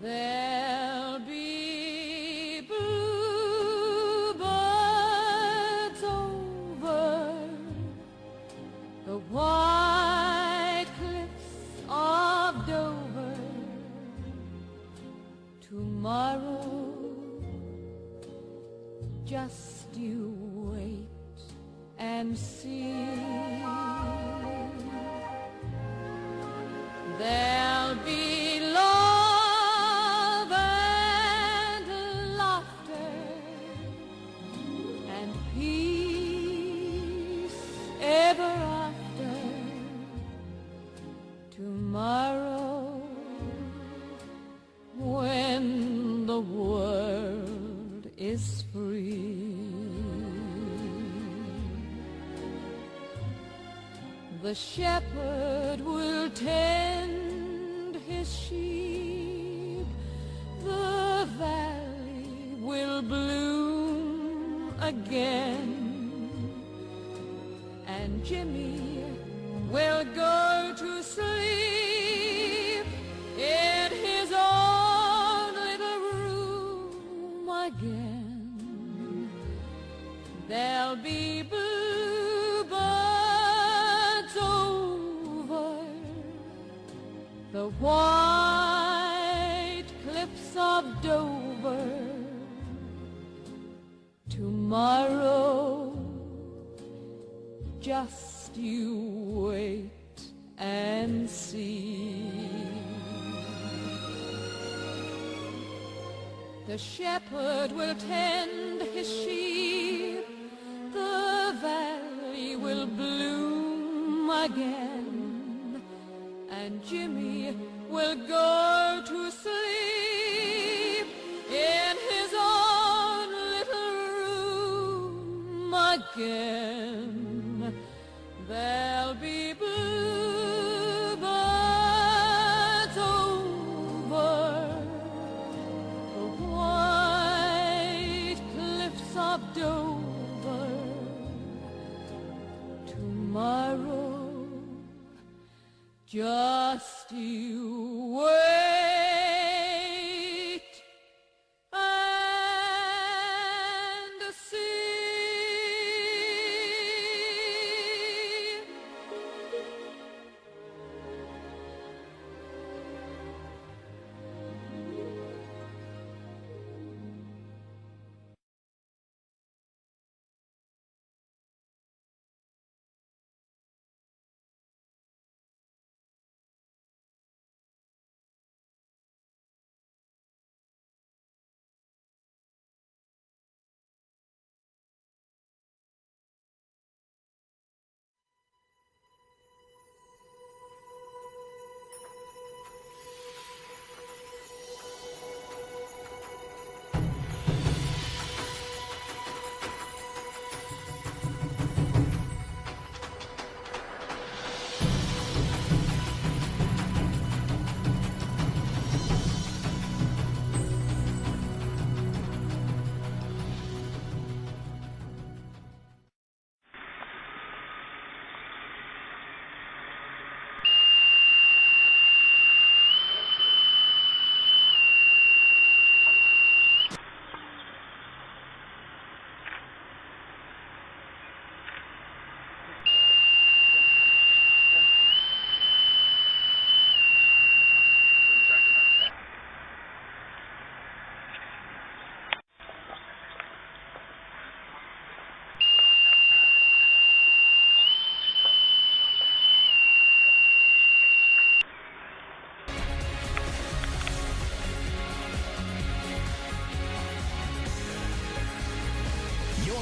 There'll be bluebirds over the white cliffs of Dover tomorrow. Just you wait and see. There'll be love and laughter and peace ever after tomorrow, when the world is free. The shepherd will tend his sheep, the valley will bloom again, and Jimmy will go to sleep in his own little room again. There'll be bluebirds over the white cliffs of Dover tomorrow. Just you wait and see. The shepherd will tend his sheep, the valley will bloom again, and Jimmy will go to sleep in his own little room again. There'll be bluebirds over the white cliffs of Dover tomorrow. Just you wait and see.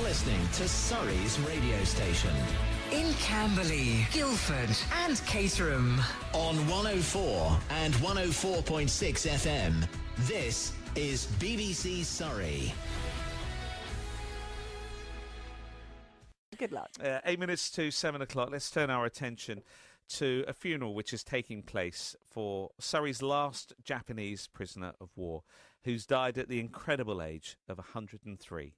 Listening to Surrey's radio station. In Camberley, Guildford and Caterham. On 104 and 104.6 FM, this is BBC Surrey. Good luck. 8 minutes to 7 o'clock. Let's turn our attention to a funeral which is taking place for Surrey's last Japanese prisoner of war, who's died at the incredible age of 103.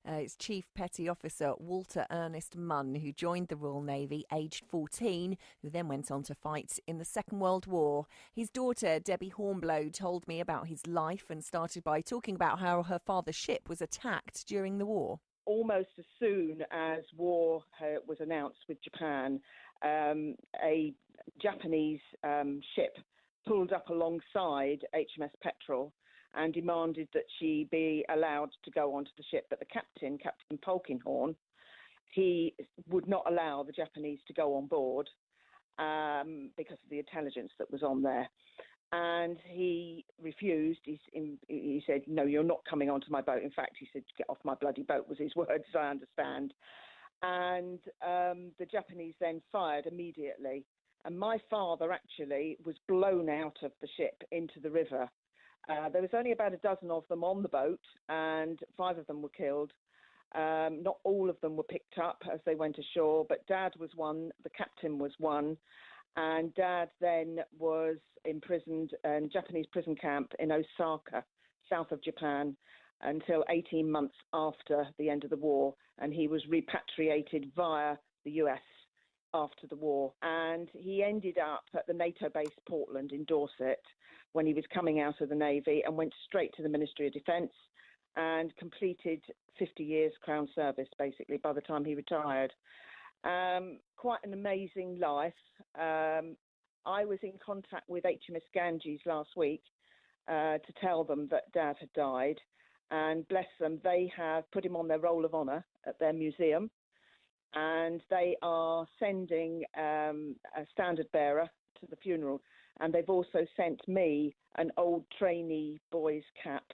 It's Chief Petty Officer Walter Ernest Munn, who joined the Royal Navy aged 14, who then went on to fight in the Second World War. His daughter, Debbie Hornblow, told me about his life and started by talking about how her father's ship was attacked during the war. Almost as soon as war was announced with Japan, a Japanese ship pulled up alongside HMS Petrel and demanded that she be allowed to go onto the ship. But the Captain Polkinghorne, he would not allow the Japanese to go on board because of the intelligence that was on there. And he refused. He said, "No, you're not coming onto my boat." In fact, he said, "Get off my bloody boat," was his words, as I understand. And the Japanese then fired immediately. And my father actually was blown out of the ship into the river. There was only about a dozen of them on the boat, and 5 of them were killed. Not all of them were picked up as they went ashore, but Dad was one, the captain was one, and Dad then was imprisoned in Japanese prison camp in Osaka, south of Japan, until 18 months after the end of the war, and he was repatriated via the US after the war. And he ended up at the NATO base Portland in Dorset when he was coming out of the Navy, and went straight to the Ministry of Defence and completed 50 years Crown service, basically, by the time he retired. Quite an amazing life. I was in contact with HMS Ganges last week to tell them that Dad had died, and bless them, they have put him on their roll of honour at their museum, and they are sending a standard bearer to the funeral, and they've also sent me an old trainee boy's cap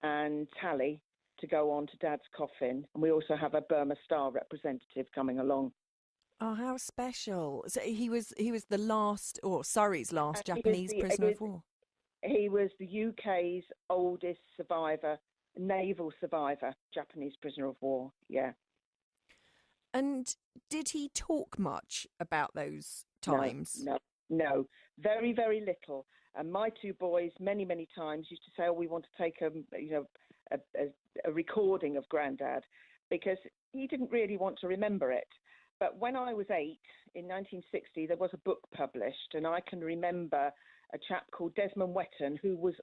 and tally to go on to Dad's coffin, and we also have a Burma Star representative coming along. Oh, how special! So he was the last, or Surrey's last Japanese prisoner of war. He was the UK's oldest survivor, naval survivor, Japanese prisoner of war. Yeah. And did he talk much about those times? No, very, very little. And my 2 boys, many, many times, used to say, "Oh, we want to take a recording of Grandad," because he didn't really want to remember it. But when I was 8, in 1960, there was a book published, and I can remember a chap called Desmond Wetton, who was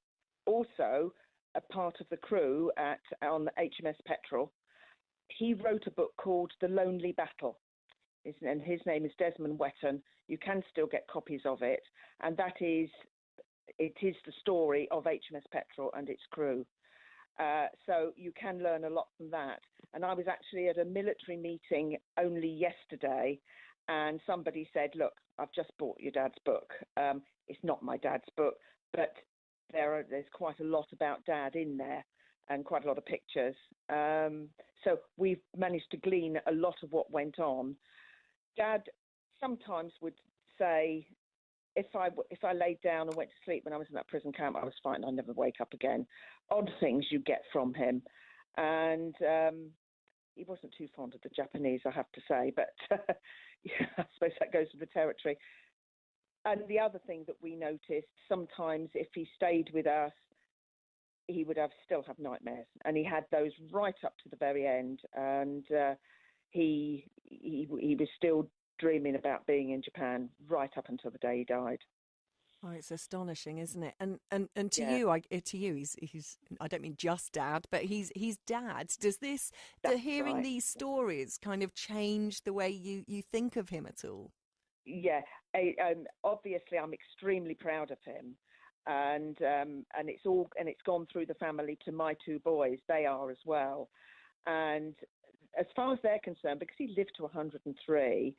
also a part of the crew on the HMS Petrel. He wrote a book called The Lonely Battle, and his name is Desmond Wetton. You can still get copies of it, and it is the story of HMS Petrel and its crew. So you can learn a lot from that. And I was actually at a military meeting only yesterday, and somebody said, "Look, I've just bought your dad's book. It's not my dad's book, but there's quite a lot about Dad in there, and quite a lot of pictures." So we've managed to glean a lot of what went on. Dad sometimes would say, if I laid down and went to sleep when I was in that prison camp, I was fine, I'd never wake up again. Odd things you get from him. And he wasn't too fond of the Japanese, I have to say, but yeah, I suppose that goes with the territory. And the other thing that we noticed, sometimes if he stayed with us, he would still have nightmares, and he had those right up to the very end. And he was still dreaming about being in Japan right up until the day he died. Oh, it's astonishing, isn't it? And to you, he's I don't mean just Dad, but he's Dad. Does hearing these stories kind of change the way you think of him at all? Yeah, obviously I'm extremely proud of him, and it's gone through the family to my 2 boys. They are as well, and as far as they're concerned, because he lived to 103.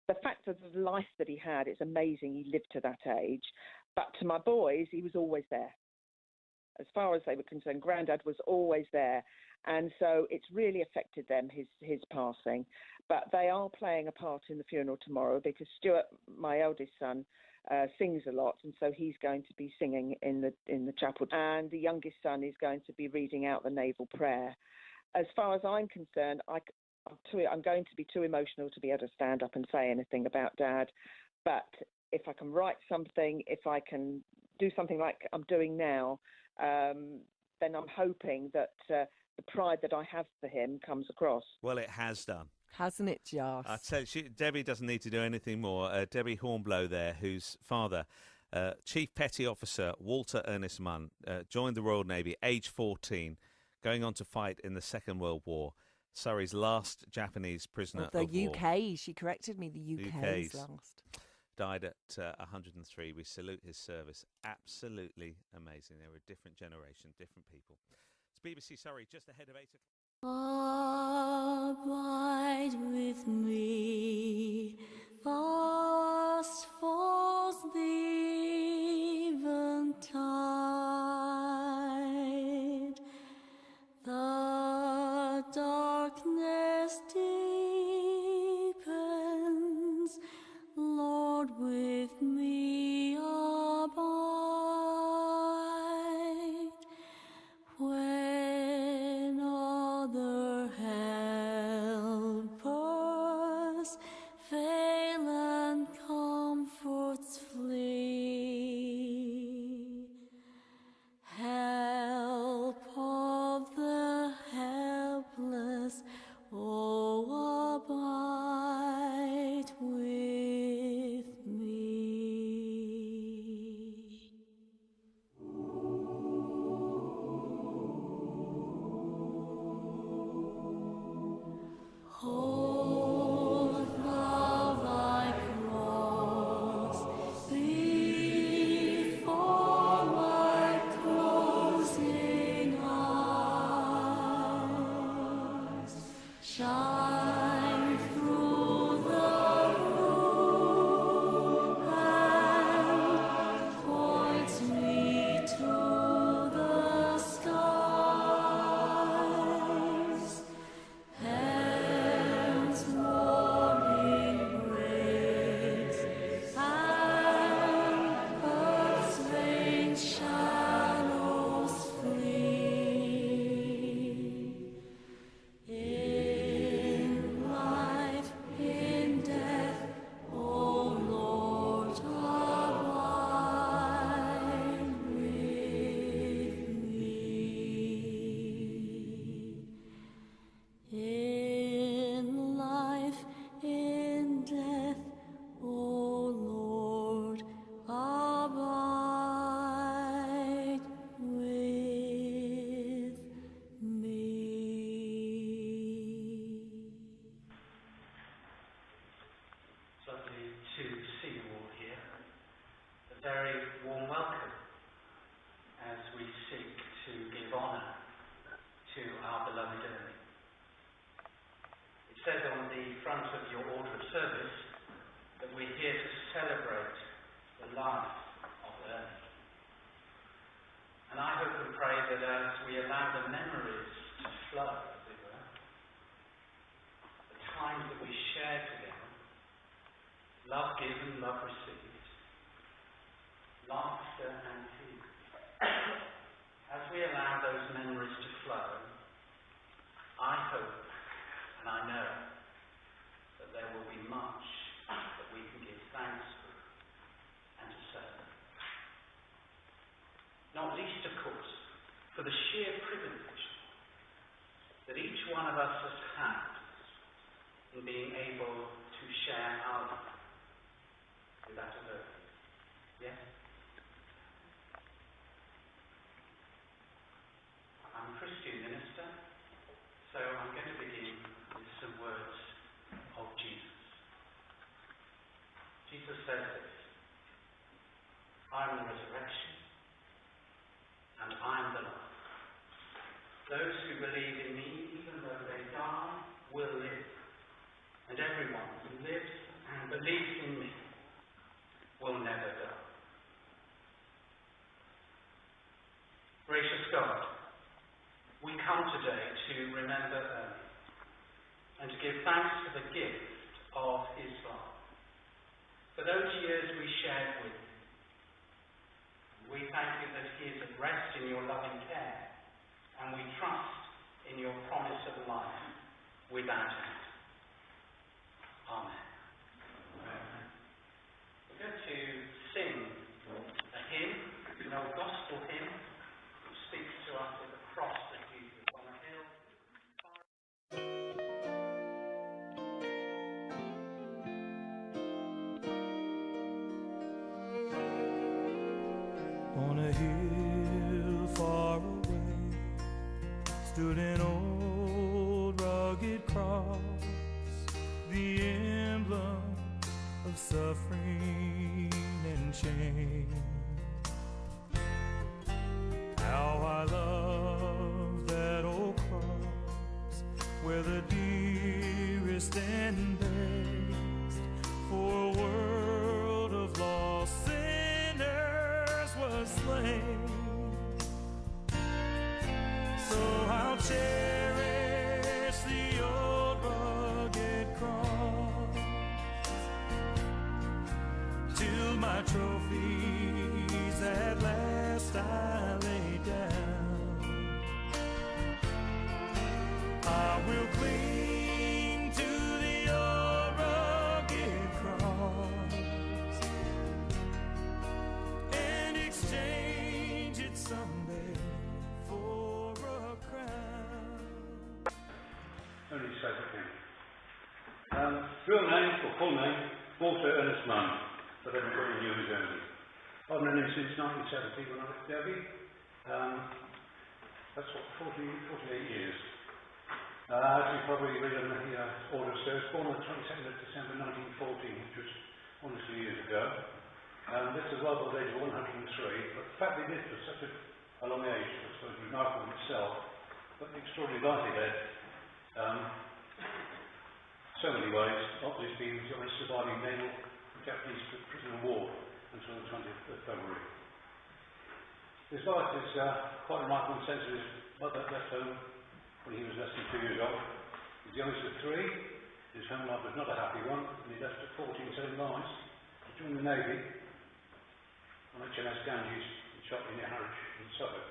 The fact of the life that he had, it's amazing he lived to that age. But to my boys, he was always there. As far as they were concerned, Grandad was always there. And so it's really affected them, his passing. But they are playing a part in the funeral tomorrow, because Stuart, my eldest son, sings a lot, and so he's going to be singing in the chapel. And the youngest son is going to be reading out the naval prayer. As far as I'm concerned, I'm going to be too emotional to be able to stand up and say anything about Dad. But if I can write something, if I can do something like I'm doing now, then I'm hoping that the pride that I have for him comes across. Well, it has done. Hasn't it just? I tell you, Debbie doesn't need to do anything more. Debbie Hornblow there, whose father, Chief Petty Officer Walter Ernest Munn, joined the Royal Navy, age 14, going on to fight in the Second World War. Surrey's last Japanese prisoner the of war. UK, she corrected me, the UK's last. Died at 103. We salute his service. Absolutely amazing. They were a different generation, different people. It's BBC Surrey, just ahead of 8 o'clock. Abide with me, fast falls the eventide, the darkness deepens, Lord, with me abide, when other helpers fail and comforts flee. Help of the helpless, oh, abide with me. Hold thou thy cross before my closing eyes. Shine through the room and point me to the skies. Heaven's morning breaks and earth's vain shadows flee. In life, in death, O Lord, abide with me. In life, in death, O Lord, abide with me. It's lovely to see you all here. A very warm welcome as we seek to give honour to our beloved Ernie. It says on the front of your order of service that we're here to celebrate the life of Ernie. And I hope and pray that as we allow the memories to flow, as it were, the times that we shared together, love given, love received, laughter and tears. As we allow those memories to flow, I hope and I know that there will be much that we can give thanks for and to celebrate. Not least, of course, for the sheer privilege that each one of us has had in being able to share our life with that of Ernie. Yes? I'm a Christian minister, so I'm going to begin with some words of Jesus. Jesus says this: I am the resurrection and I am the life. Those who believe in me, even though they die, will live. And everyone who lives and believes in me will never die. Gracious God, we come today to remember Ernie and to give thanks for the gift of his life, for those years we shared with him. We thank you that he is at rest in your loving care, and we trust in your promise of life without end. Amen. Amen. We're going to sing a hymn, an old gospel hymn, which speaks to us of the stood an old rugged cross, the emblem of suffering and shame. How I love that old cross, where the dearest and best for a world of lost sinners was slain. So I'll cherish the old rugged cross till my trophies at last I lay down. I will cling to the old rugged cross and exchange it someday for a crown. Ernie says again. Real name, or full name, Walter Ernest Munn, but everybody knew his Ernie. I've known him since 1970 when I left Derby. That's what, 48 years. As you probably read on the order of service, born on the 22nd of December 1914, which was honestly years ago. This is well old age of 103, but the fact that he lived for such a long age, I suppose, is remarkable in itself, but the extraordinary life he led. So many ways, not least being the only surviving naval Japanese prisoner of war until the 20th of February. His life is quite remarkable in the sense of his mother left home when he was less than 2 years old. He was the youngest of three. His home life was not a happy one, and he left at 14 telling lies to join the Navy on HMS Ganges in Shotley near Harwich in Suffolk.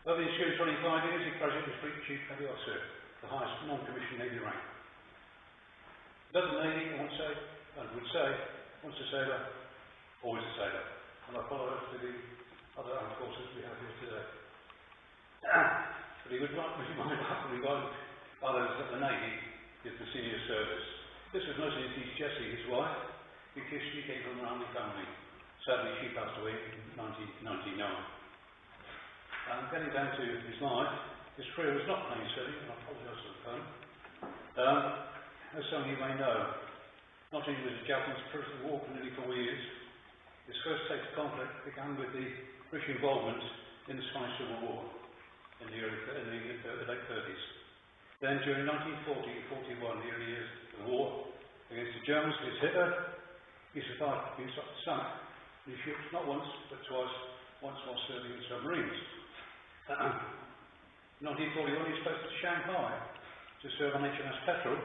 Over the ensuing 25 years, he graduated as Fleet Chief Petty Officer, the highest non-commissioned Navy rank. Doesn't Navy, I would say, once a sailor, always a sailor. And I follow up to the other armed forces we have here today. But he would not regard others that the Navy is the senior service. This was mostly his niece Jessie, his wife, because she came from an army family. Sadly, she passed away in 1999. Getting down to his life, his career was not plain sailing, and I apologise for the pun. As some of you may know, not only was the Japanese prisoner of war for nearly 4 years, his first state of conflict began with the British involvement in the Spanish Civil War in the late 30s. Then during 1940-41, the early years of the war against the Germans, against Hitler, he survived being sunk in his ships not once but twice, once while serving in submarines. In 1941 he was posted to Shanghai to serve on HMS Petrel,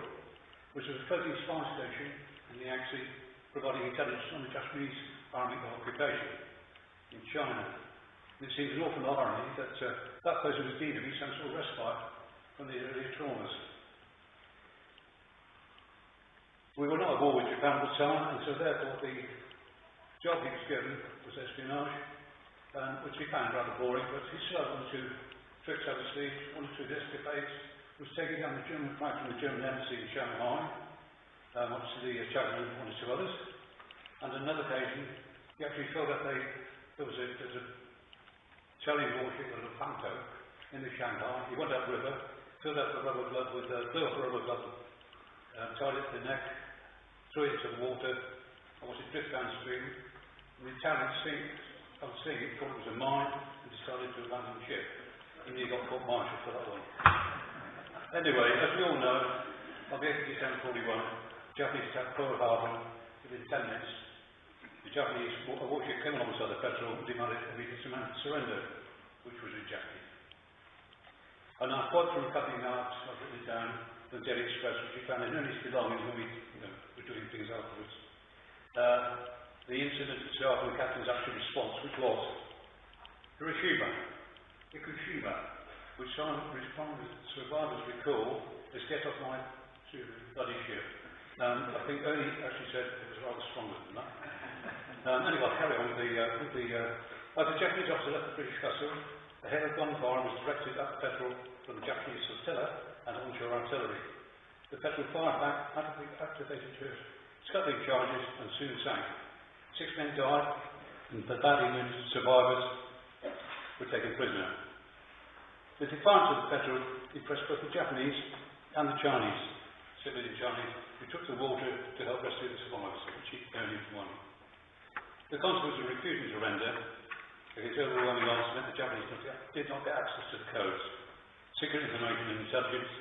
which was a floating spy station in the Yangtze, providing intelligence on the Japanese army occupation in China. And it seems an awful irony that that post was deemed to be some sort of respite from the earlier traumas. We were not at war with Japan at the time, and so therefore the job he was given was espionage, which he found rather boring, but he still had one or two tricks up his sleeve, one or two escapades. Was taking down the German flag from the German embassy in Shanghai, obviously the chaplain and one or two others. And on another occasion, he actually filled up there was a sailing warship, a Panto, in the Shanghai. He went up the river, filled up the rubber glove with blew up the rubber glove, tied it to the neck, threw it into the water, and watched it drift downstream. And the Italians, on seeing it, thought it was a mine and decided to abandon the ship. And he got court-martialed for that one. Anyway, as we all know, on the 8th of December 41, Japanese attacked Pearl Harbor. Within 10 minutes, the Japanese warship came alongside the Petrel and demanded immediate surrender, which was rejected. And I'll quote from a couple of notes I've written it down from the Daily Express, which we found in Ernie's belongings when we were doing things afterwards. The incident itself and the captain's actual response, which was Hiroshima, which some survivors recall as get off my bloody ship. I think Ernie actually said it was rather stronger than that. Anyway, I'll carry on with the Japanese officer left the British vessel. A hail of gunfire was directed at the Petrel from the Japanese flotilla and onshore artillery. The Petrel fired back, activated her scuttling charges, and soon sank. 6 men died, and the badly wounded survivors were taken prisoner. The defiance of the petrol impressed both the Japanese and the Chinese, civilian Chinese, who took the water to help rescue the survivors, which Ernie won. The consequence of refusing to surrender against overwhelming odds meant the Japanese did not get access to the codes, secret information and intelligence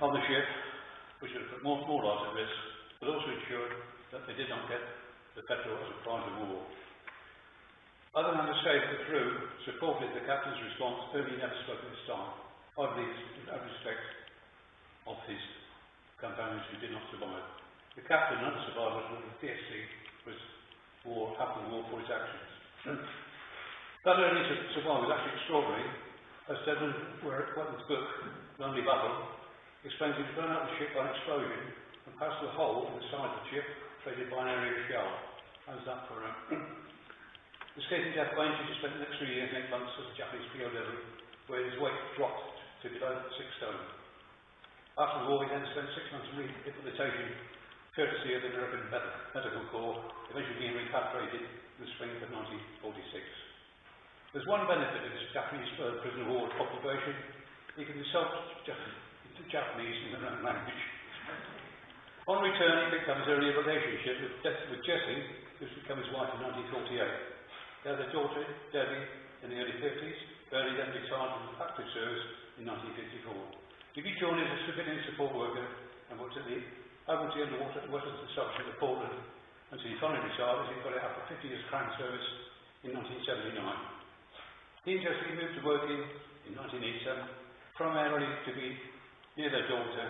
on the ship, which would have put more lives at risk, but also ensured that they did not get the petrol as a prize of war. Other than to say the crew supported the captain's response, Ernie never spoke at this time. I believe in respect of his companions who did not survive. The captain and the survivors of the DSC was after the war for his actions. That Ernie survived was actually extraordinary, as Desmond Wetton's book, Lonely Battle, explains he was blown out of the ship by an explosion and passed through a hole in the side of the ship, created by an area of shell. How's that for escaping death by injury, he spent the next 3 years and 8 months as a Japanese POW, where his weight dropped to below 6 stone. After the war, he then spent 6 months in rehabilitation, courtesy of the American Medical Corps, eventually being repatriated in the spring of 1946. There's one benefit of this Japanese prisoner of war occupation: he can insult Japanese in their own language. On return, he picked up his early relationship with Jessie, who's become his wife in 1948. They had a daughter, Debbie, in the early 50s. Ernie then retired from active service in 1954. He joined as a civilian support worker and worked at the Admiralty Underwater Weapons Establishment at Portland until he finally retired as he got out after 50 years crown service in 1979. He and Jessie moved to working in 1987, primarily to be near their daughter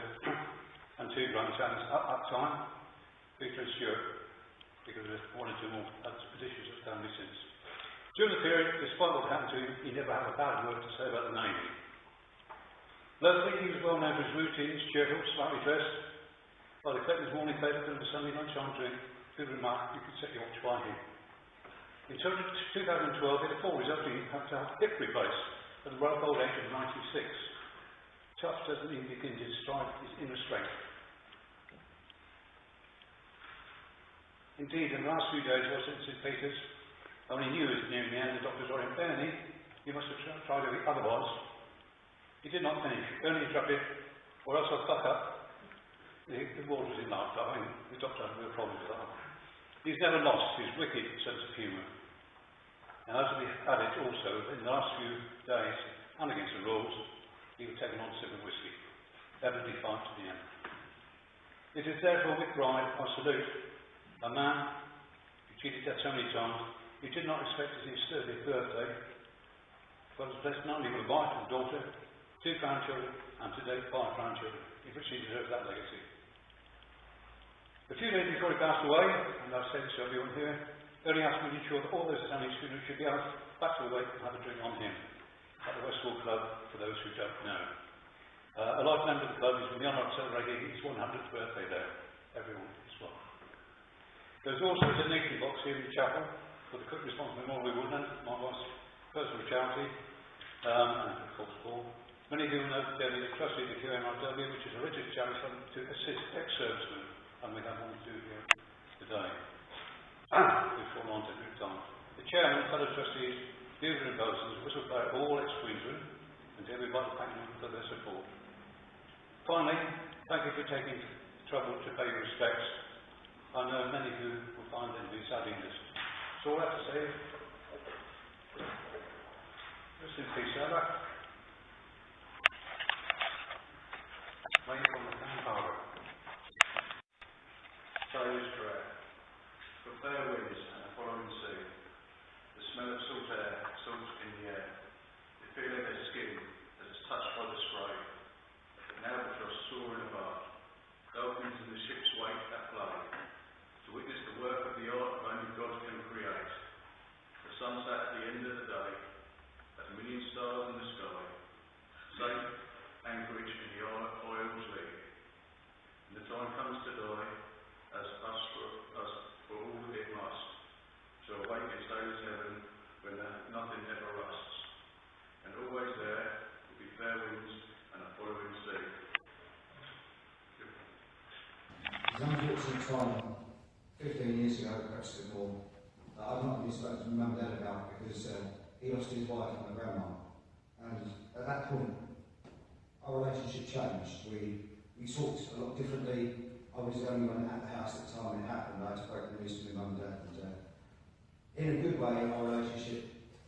and 2 grandsons at that time, Peter and Stuart, because of one or two more additions of family since. During the period, despite what happened to him, he never had a bad word to say about the Navy. Locally, he was well known for his routines, cheerful, slightly dressed. By the collector's morning paper and the Sunday lunchtime drink, people remarked you could set your watch by him. In 2012, he had a fall resulting in having to have a hip replaced at the ripe old age of 96. Tough doesn't even begin to describe his inner strength. Indeed, in the last few days, whilst in St. Peter's, only knew he was nearing the end, the doctors were in Ernie, you must have tried everything otherwise. He did not finish. Ernie interrupted, or else I'll fuck up. The ward was in laughter. I mean, the doctor had real problems with that. He's never lost his wicked sense of humour. Now, as we added also, in the last few days, and against the rules, he was taken on a sip of whiskey, ever defiant to the end. It is therefore with pride I salute a man who cheated death so many times. He did not expect his 30th birthday, but was blessed not only with a wife and daughter, 2 grandchildren, and today 5 grandchildren. He richly deserves that legacy. A few days before he passed away, and I've said this to everyone here, Ernie asked me to ensure that all those attending students should be asked back to the wake and have a drink on him at the Westwall Club, for those who don't know. A large member of the club is in the honour of celebrating his 100th birthday there. Everyone is welcome. There's also a donation box here in the chapel for the Cook Response Memorial Woodland, my wife's personal charity, and of course Paul. Many of you know that Debbie is a trustee of the QMRW, which is a registered charity to assist ex-servicemen, and we have one to do here today. Before on to good time. The chairman, fellow trustees, David and Bosons, whistleblower all ex-Queensland, and Debbie would like to thank them for their support. Finally, thank you for taking the trouble to pay your respects. I know many of you will find them to be sadly missed. So all I have to say is, rest in peace, Sarah. Lady from the Town Harbour. Sailor's prayer. For fair winds and a following sea, the smell of salt air, salt in the air, the feel of their skin as it's touched by the spray, an albatross soaring above, dolphins in the ship's wake that play, to witness the work of the art of only God can create, the sunset at the end of the day, as a million stars in the sky, safe anchorage in the oil's lead. And the time comes to die, as us for all it must, to awake in sailor's heaven when nothing ever rusts. And always there will be fair winds and a following sea. It's unfortunate time, 15 years ago, perhaps a bit more, I've not really spoken to my mum and dad about, because he lost his wife and my grandma, and point, our relationship changed. We talked a lot differently. I was the only one at the house at the time it happened. I had to break the news to my mum and dad. And, in a good way, our relationship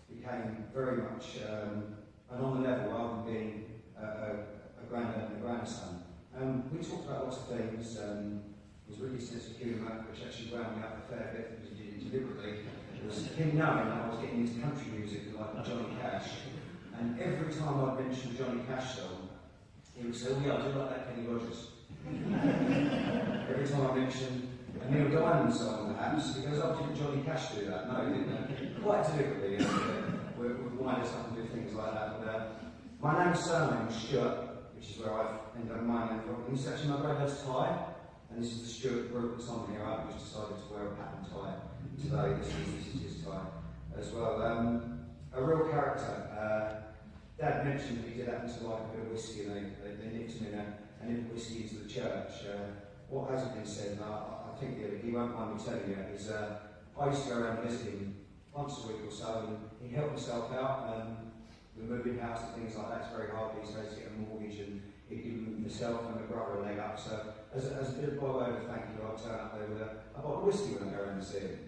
became very much and on the level rather than being a granddad and a grandson. We talked about lots of things. His really sense of humour, which actually wound me up a fair bit because he did it deliberately. It was him knowing that I was getting into country music like Johnny Cash. And every time I'd mention a Johnny Cash song, he would say, "Oh yeah, I do like that Kenny Rogers." Every time I mention a Neil Diamond song, perhaps, he goes, "Oh, didn't Johnny Cash do that?" No, he didn't. Quite deliberately, would wind us up and do things like that. But, my name's surname is Stuart, which is where I've ended up my name from. And this is actually my granddad's tie, and this is the Stuart group that's on here. I've just decided to wear a pattern tie today. This is his tie as well. A real character. Dad mentioned that he did happen to like a bit of whiskey, and they nipped him in a nip of whiskey into the church. What hasn't been said, and I think he won't mind me telling you, is I used to go around visiting once a week or so, and he helped himself out. With moving house and things like that, it's very hard these days to get a mortgage, and he'd give himself and my brother a leg up. So, as a bit by way of thank you, I'll turn up there with a bottle of whiskey when I go around and see him.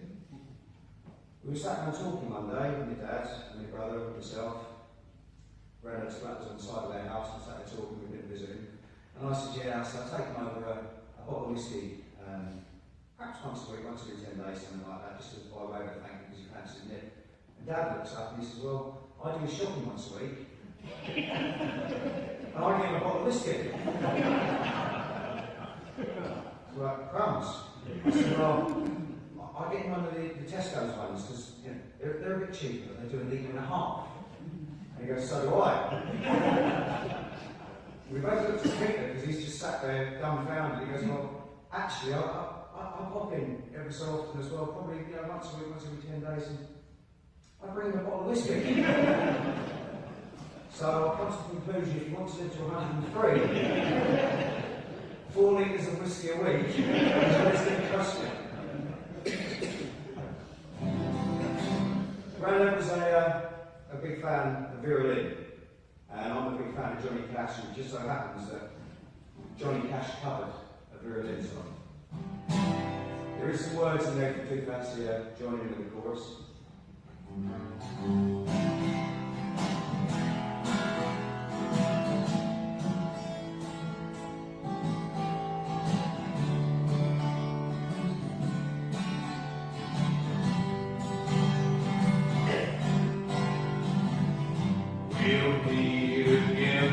We were sat down talking one day, with my dad, and my brother, and myself. Granddad's flat was on the side of their house, and sat there talking, we'd been visiting. And I said, yeah, so I'll take him over a bottle of whiskey, perhaps once a week, once every 10 days, something like that, just as by way of thank you because he fancied it. And Dad looks up and he says, well, I do shopping once a week. And I give him a bottle of whiskey. So like, crumbs. I said, well, I get him one of the Tesco's ones because they're a bit cheaper, they do a litre and a half. And he goes, so do I. We both looked at Peter because he's just sat there dumbfounded. He goes, well, actually, I pop in every so often as well, probably once a week, once every 10 days, and I bring him a bottle of whiskey. So I've come to the conclusion, if you want to live to 103, 4 litres of whiskey a week, it's going to cost you. Grandad was a big fan of Vera Lynn, and I'm a big fan of Johnny Cash, and it just so happens that Johnny Cash covered a Vera Lynn song. There is some words in there if you do fancy joining in the chorus. We'll meet again.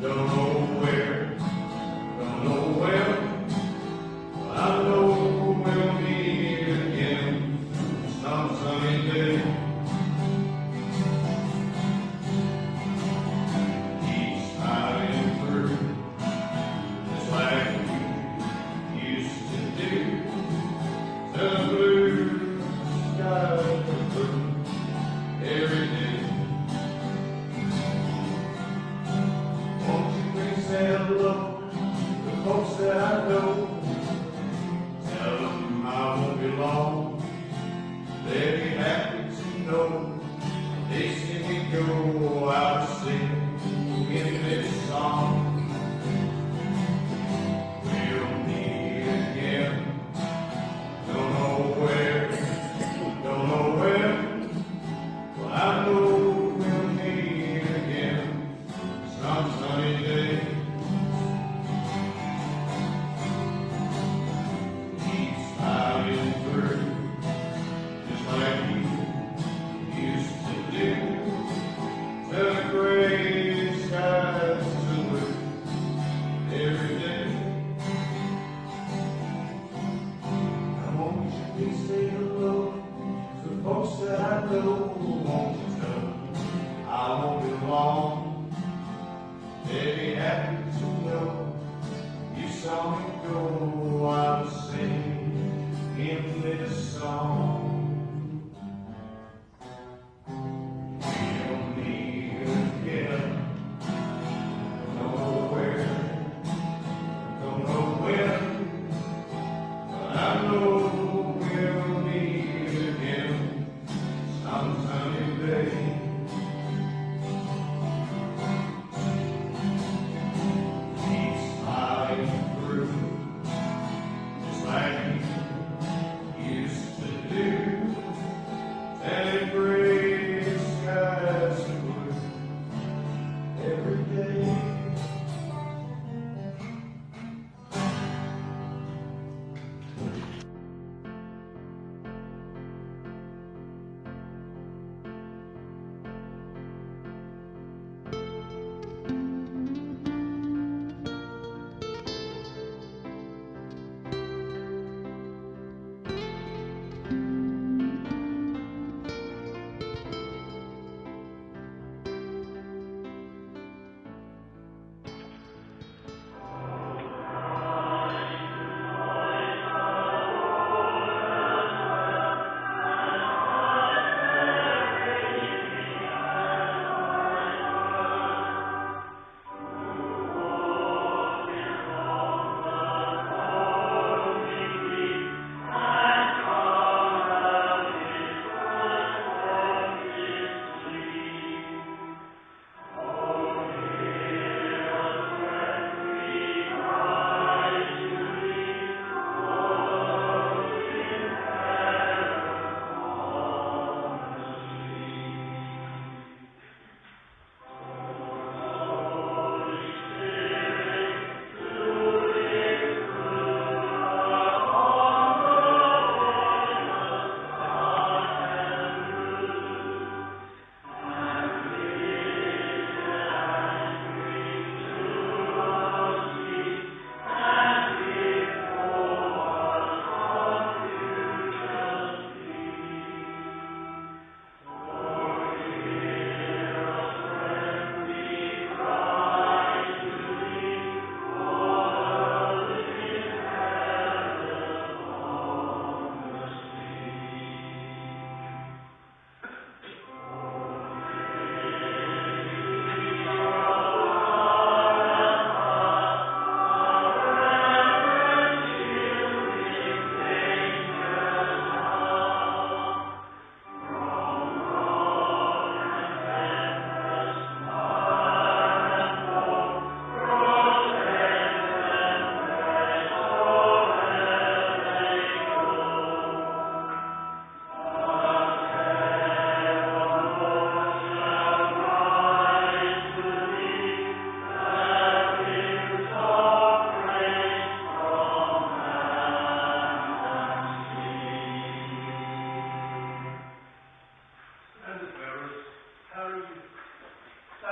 Don't know where, don't know when. But I know we'll meet again some sunny day. Keep smiling through, just like you used to do. The blue skies are blue every day. Say hello to folks that I know. Tell them I won't be long. They'll be happy to know. They see me go out sing in this song. We'll meet again. Don't know where, don't know when. But I know we'll meet again some sunny day.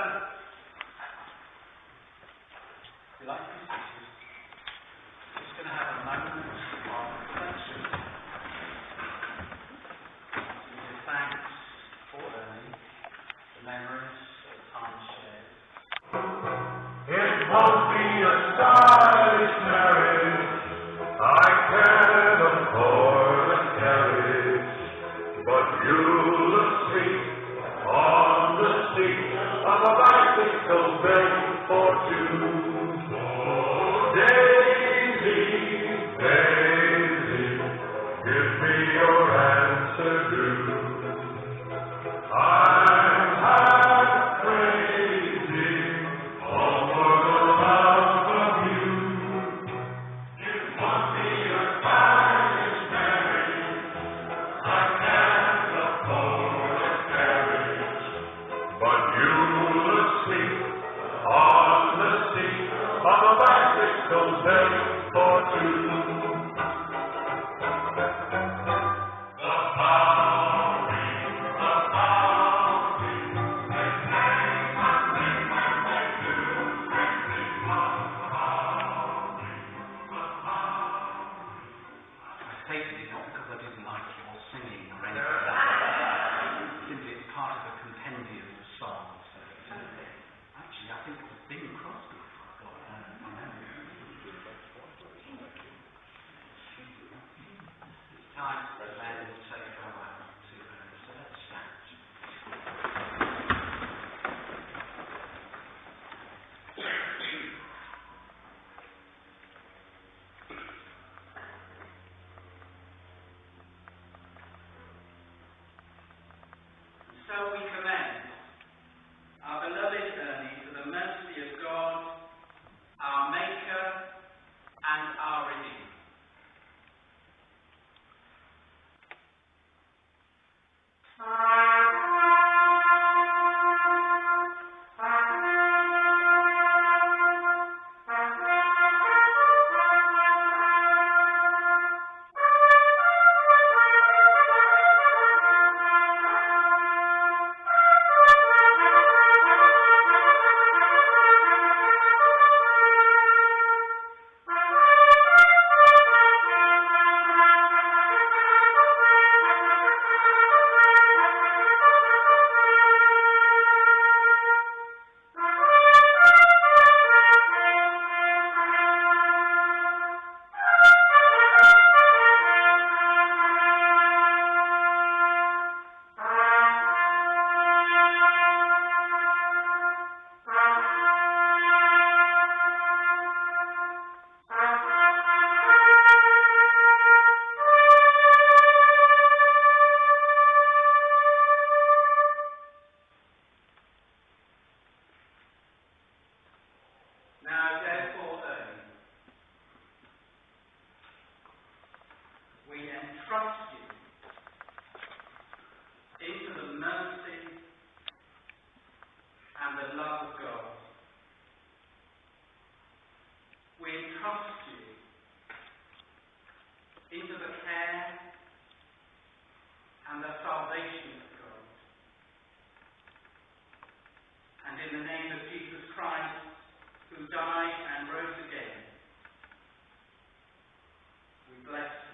You like these pictures? Just going to have a moment of reflection. To give thanks for Ernie, the memories of time shared. It won't be a stylish marriage. I can't afford a carriage, but you'll sleep on the seat of a bicycle built for two. Oh, Daisy, Daisy, give me your answer due. I'm half crazy over the love of you. You want me a stylish marriage. I can't afford a carriage, but you'll sleep on the seat of a bicycle built for two. The Bowery, the Bowery, they sing and ring when they do, they sing the Bowery, the Bowery. I stated it not because I didn't like your singing or anything like that. Simply it's part of a compendium of songs. Actually, I think it was Bing Crosby I've got my memory. It's time for the men to say farewell to her, so let's stand. So we commend our beloved Ernie to the mercy of God, our Maker and our Redeemer. Now, therefore, Ernie, we entrust you into the mercy and the love of God. We entrust you into the care and the salvation of God. And in the name of Jesus Christ, who died and rose again, we bless you.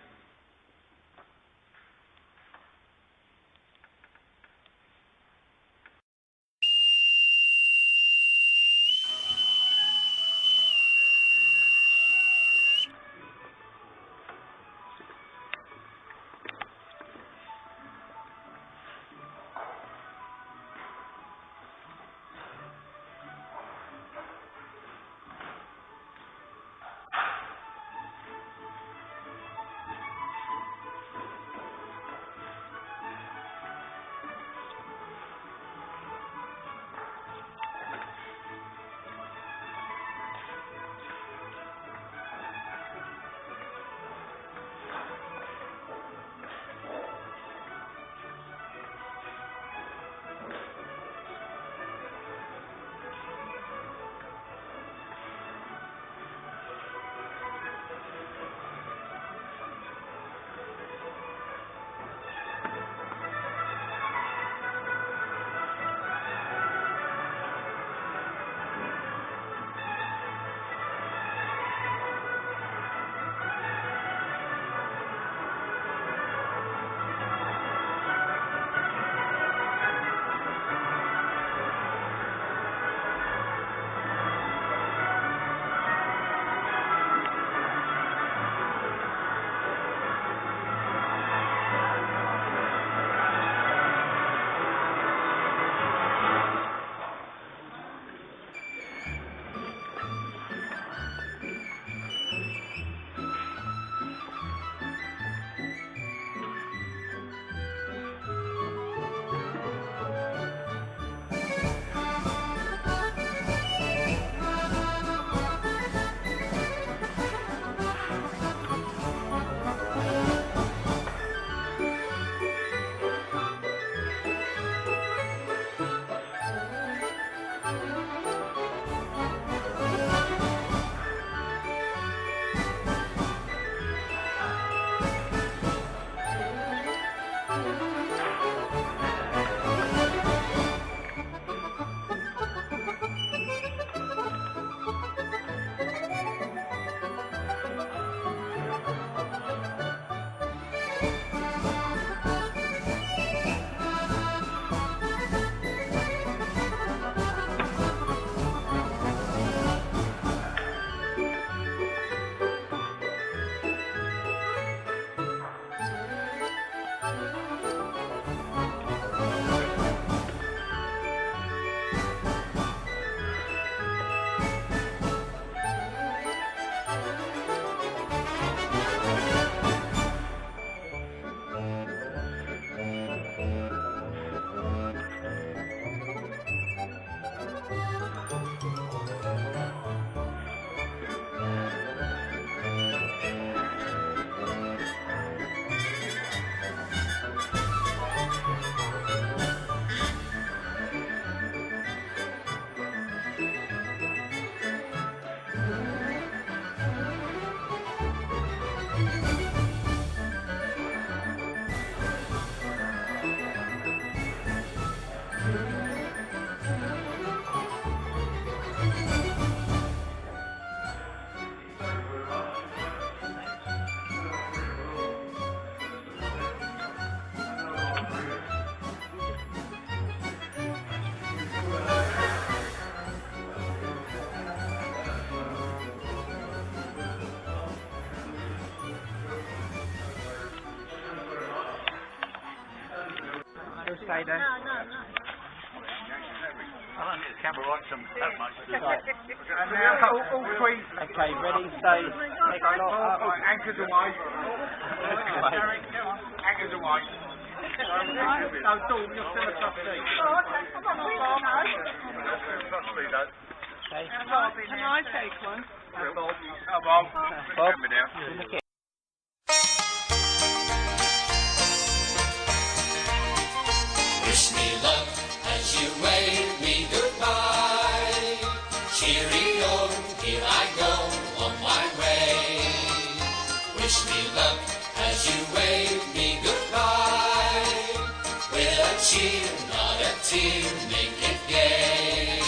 Stay there. I don't need the camera right that much. And now, all three. Okay, ready, stay. Anchors away. Anchors away. No, Dawn, you're still a trustee. Oh, okay. Come on, Trustee, though. Okay. Can I take one? Bob. Come on. Bob. Camera down. Wish me luck as you wave me goodbye. Cheerio, here I go on my way. Wish me luck as you wave me goodbye. With a cheer, not a tear, make it gay.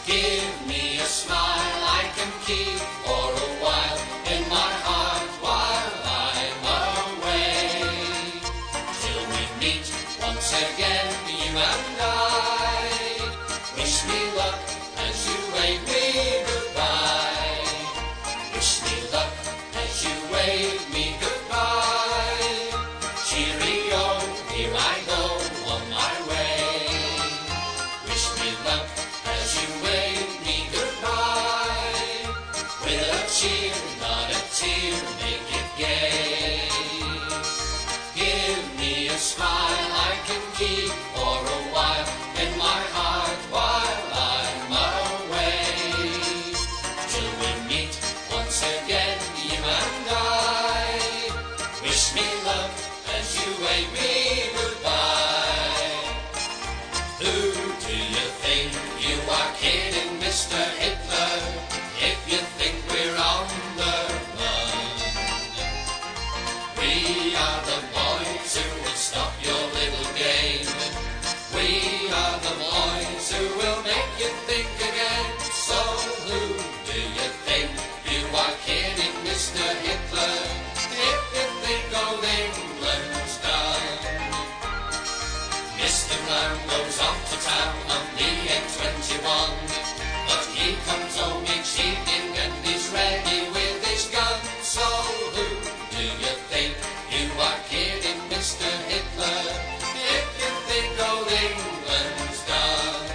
Give me a smile I can keep for a while in my heart while I'm away. Till we meet once again, you and I. Wish me luck as you wave me goodbye. Wish me luck as you wave me goodbye. Cheerio, here I go on my way. Wish me luck as you wave me goodbye. With a cheer, not a tear, make it gay. Give me a smile I can keep for a while in my heart while I'm away. Till we meet once again, you and I. Wish me luck as you wave me goodbye. Who do you think you are kidding, Mr. Hitler? If you think we're on the run, we are the boys who will stop your little game. We are the boys who will make you think again. So who do you think you are kidding, Mr. Hitler? If you think old England's done. Mr. Brown goes off to town on the M21, but he comes home each evening and he's ready with his gun. So who do you think you are kidding, Mr. Hitler? If you think old England's done.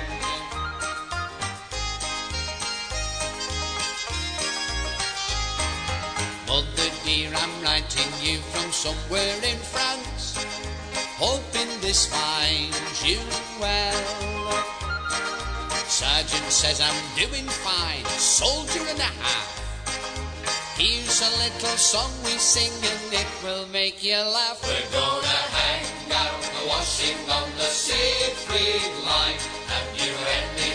Mother dear, I'm writing you from somewhere in France, hoping this finds you well. Sergeant says I'm doing fine, soldier and a half. Here's a little song we sing and it will make you laugh. We're gonna hang out the washing on the Siegfried line. Have you any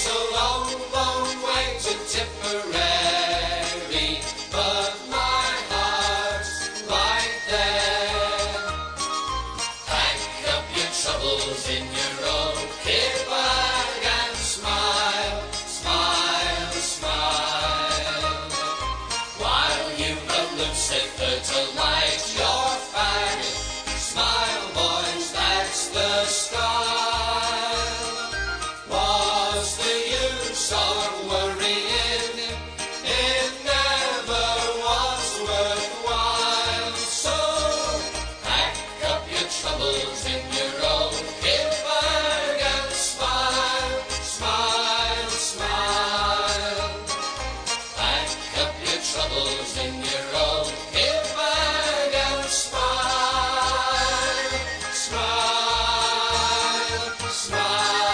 It's a long, long way to Tipperary, but my heart's right there. Pack up your troubles in your old kit bag and smile, smile, smile. While you run Lucifer to light your fire, smile, boys, that's the style. What's the use of worrying? It never was worthwhile. So pack up your troubles in your own kit bag and smile, smile, smile. Pack up your troubles in your own kit bag and smile, smile, smile.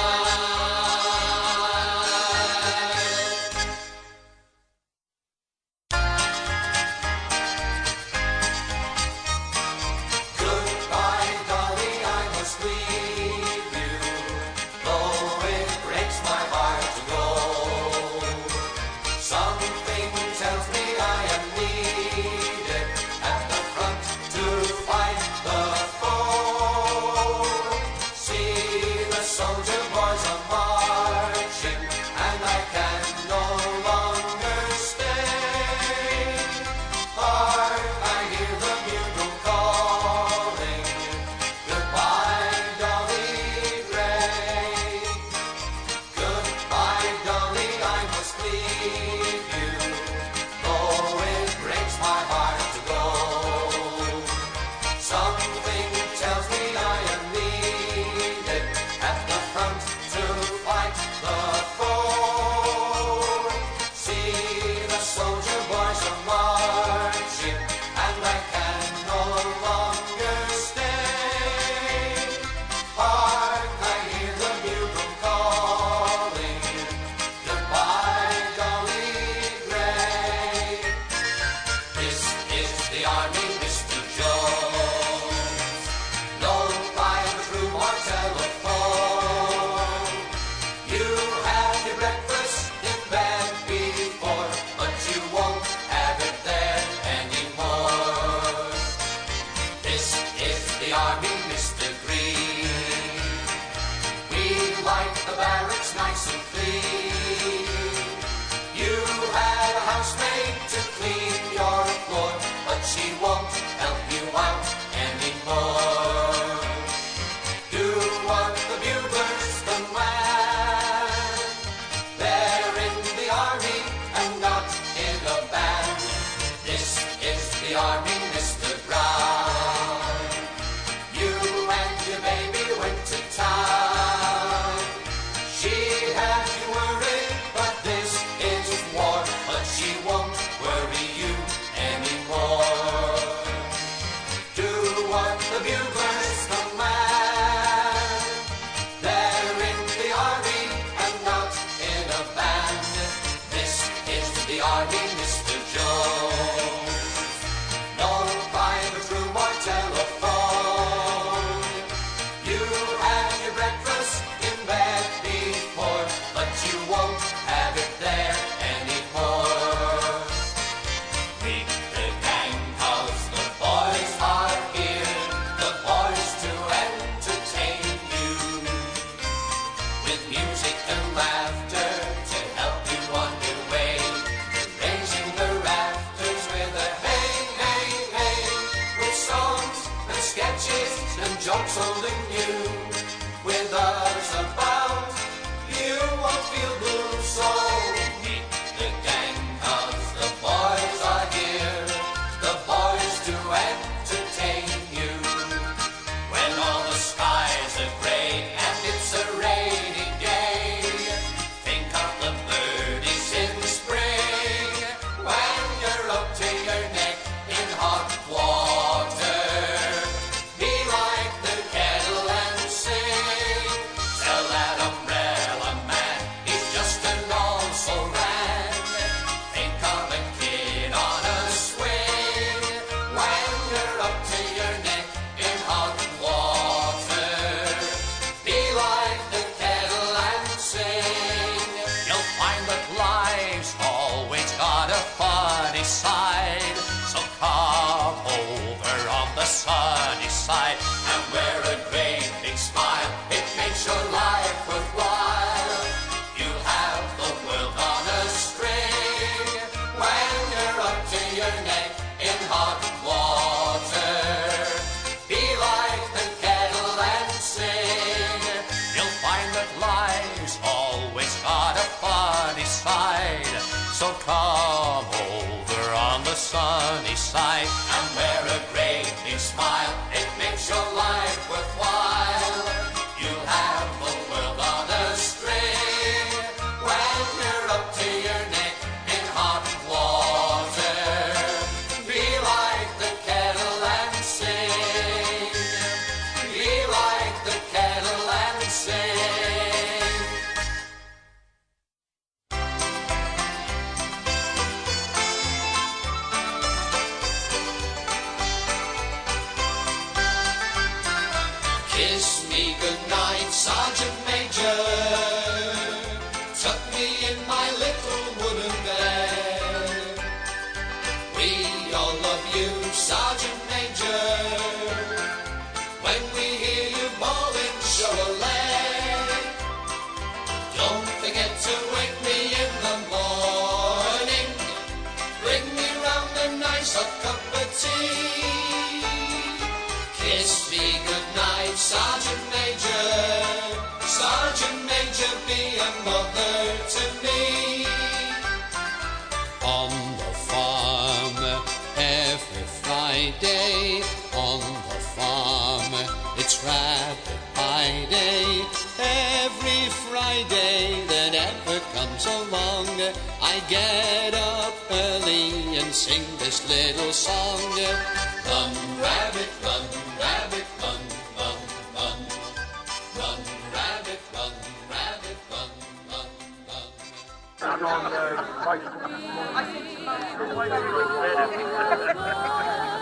makes your life worthwhile. You'll have the world on a string when you're up to your neck in hot water. Be like the kettle and sing. You'll find that life's always got a funny side. So come over on the sunny side and wear a great big smile. It makes your life worthwhile. You'll have the world on a string when you're up to your neck in hot water. Be like the kettle and sing. Be like the kettle and sing. Kiss me goodnight, Sergeant Major. Tuck me in my little wooden bed. We all love you, Sergeant Major. When we hear you bawling, show a leg. Don't forget to wake me in the morning. Bring me round a nice hot cup of tea. Kiss me goodnight, Sergeant Major. Sergeant Major, be a mother to me. On the farm, every Friday. On the farm, it's rabbit pie day. Every Friday that ever comes along, I get up early and sing this little song. Run, rabbit, run, rabbit, run, run, run. Run, rabbit, run, rabbit, run, run, run.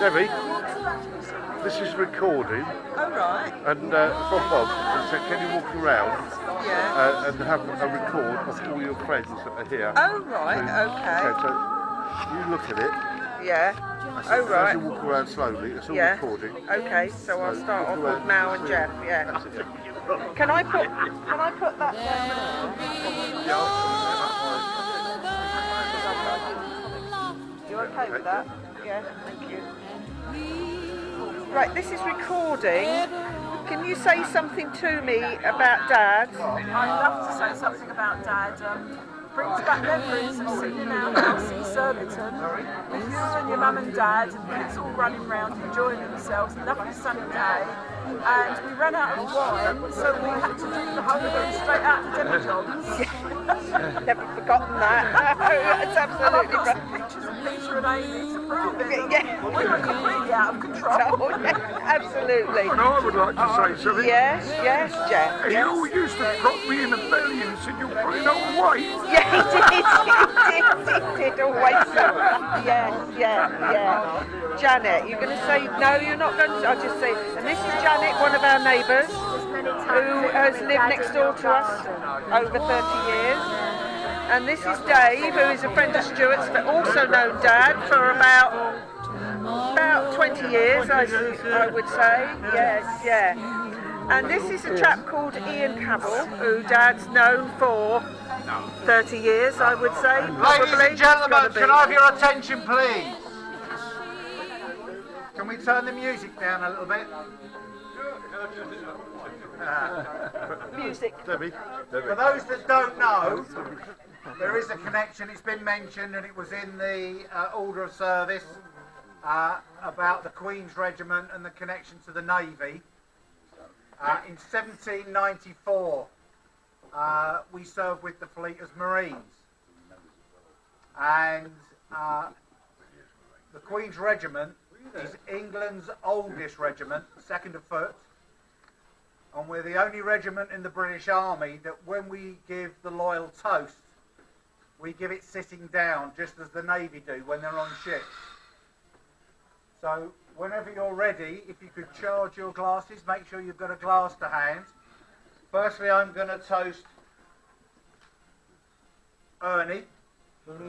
Debbie, this is recording. Oh, right. And from Bob, and said, can you walk around Yeah. and have a record of all your friends that are here? Oh, right, okay. So you look at it. Yeah. As Oh, right. you walk around slowly, it's all Yeah. recording. Okay, so I'll start off with Mal and Jeff, yeah. Can I put that down? You okay with that? Yeah, thank you. Right, this is recording. Can you say something to me about Dad? I'd love to say something about Dad. Brings back memories of sitting in our house in Surbiton with you and your mum and dad, and kids all running around enjoying themselves, lovely sunny day. And we ran out of wine, so we had to do the whole thing straight out of demijohns. Never forgotten that. That's absolutely And I've got right. some pictures of Peter and Amy to prove it. Yeah. We were completely out of control. Absolutely. And I would like to say something. Yes, yes, Jeff. He Yes. all used to prop me in the belly and said, you're putting on weight. Yeah, he did always so. Yeah. Janet, you're going to say, no, you're not going to, I'll just say, and this is Janet, one of our neighbours, who has lived next door to us over 30 years. And this is Dave, who is a friend of Stuart's, but also known Dad for about 20 years, I would say. Yes, yeah. And this is a chap called Ian Cavill, who Dad's known for 30 years, I would say. Ladies and gentlemen, can I have your attention, please? Can we turn the music down a little bit? Music. Debbie. For those that don't know, there is a connection. It's been mentioned, and it was in the order of service about the Queen's Regiment and the connection to the Navy. In 1794, we served with the fleet as Marines, and the Queen's Regiment is England's oldest regiment, second of foot, and we're the only regiment in the British Army that when we give the loyal toast, we give it sitting down, just as the Navy do when they're on ships. So whenever you're ready, if you could charge your glasses, make sure you've got a glass to hand. Firstly, I'm going to toast Ernie. That's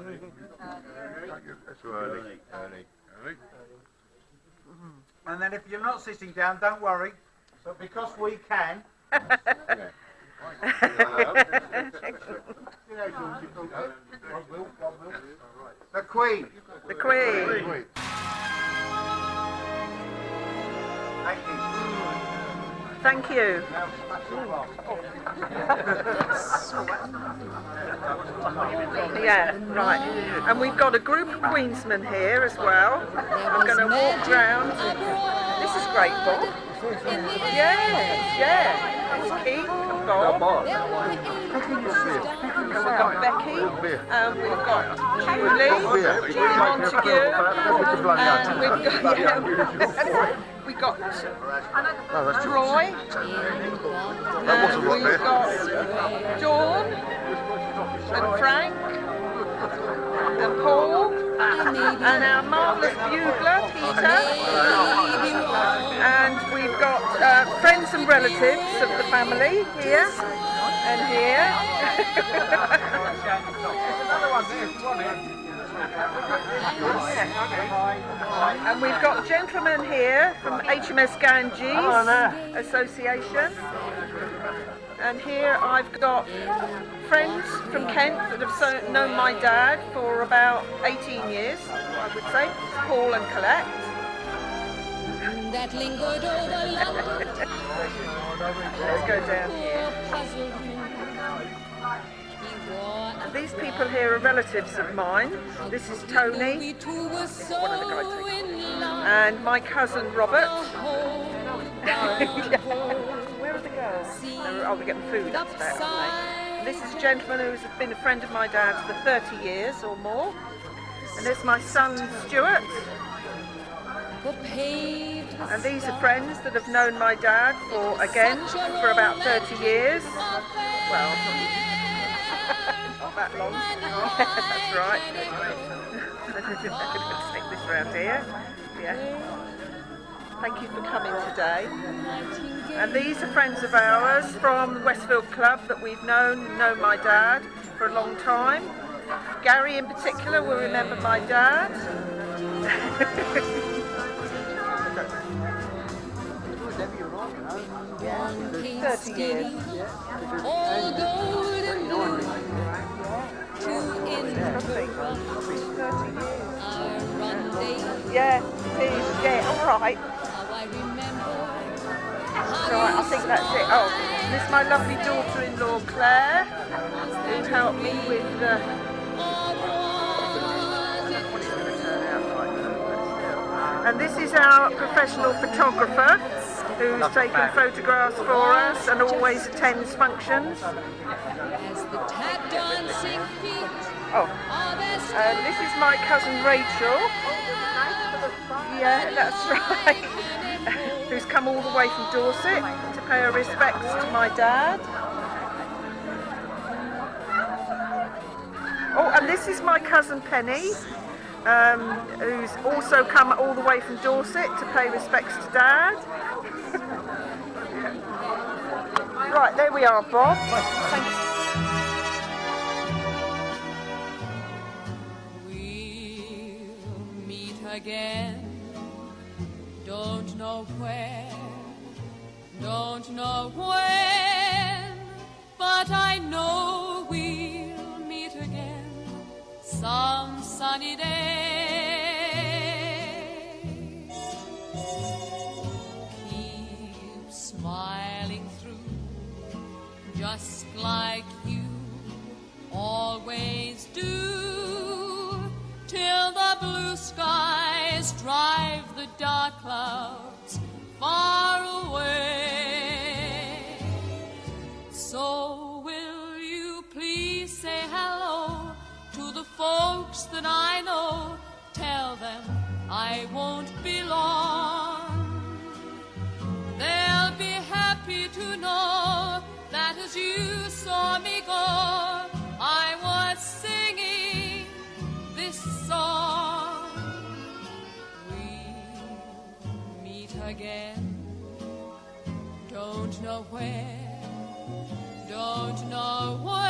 Ernie. And then if you're not sitting down, don't worry. But because we can, The Queen. The Queen. Thank you. Thank you. Yeah, right. And we've got a group of Queensmen here as well. I'm going to walk round. This is great, Bob. Yeah. It's Keith and Bob. And we've got Becky. And we've got Julie. Montague. And we've got Roy. And we've got Dawn. And Frank. And Paul. And our marvellous bugler, Peter. And we've got friends and relatives of the family here and here. And we've got gentlemen here from HMS Ganges Association. And here I've got friends from Kent that have known my dad for about 18 years, I would say, Paul and Colette. That lingered over Let's go down here. And these people here are relatives of mine. This is Tony, one of the guys, and my cousin Robert. Where are the girls? They're getting food upstairs, aren't they? This is a gentleman who's been a friend of my dad's for 30 years or more. And this is my son Stuart. And these are friends that have known my dad for about 30 years. Well, not that long. That's right. Let's stick this round here. Yeah. Thank you for coming today. And these are friends of ours from Westfield Club that we've known my dad for a long time. Gary in particular will remember my dad. 30 years. Yeah, it is. Yeah, all right. Right, I think that's it. Oh, this is my lovely daughter-in-law Claire, who helped me with the... And this is our professional photographer, who's taken photographs for us and always attends functions. Oh, and this is my cousin Rachel. Yeah, that's right. Who's come all the way from Dorset to pay her respects to my dad. Oh, and this is my cousin Penny, who's also come all the way from Dorset to pay respects to Dad. Right, there we are, Bob. Thank you. We'll meet again. Don't know where, don't know when, but I know we'll meet again some sunny day. Keep smiling through, just like you always do, till the blue skies drive the dark clouds far away. So will you please say hello to the folks that I know? Tell them I won't be long. They'll be happy to know that as you saw me go, I was singing this song. We'll meet again. Don't know where, don't know what.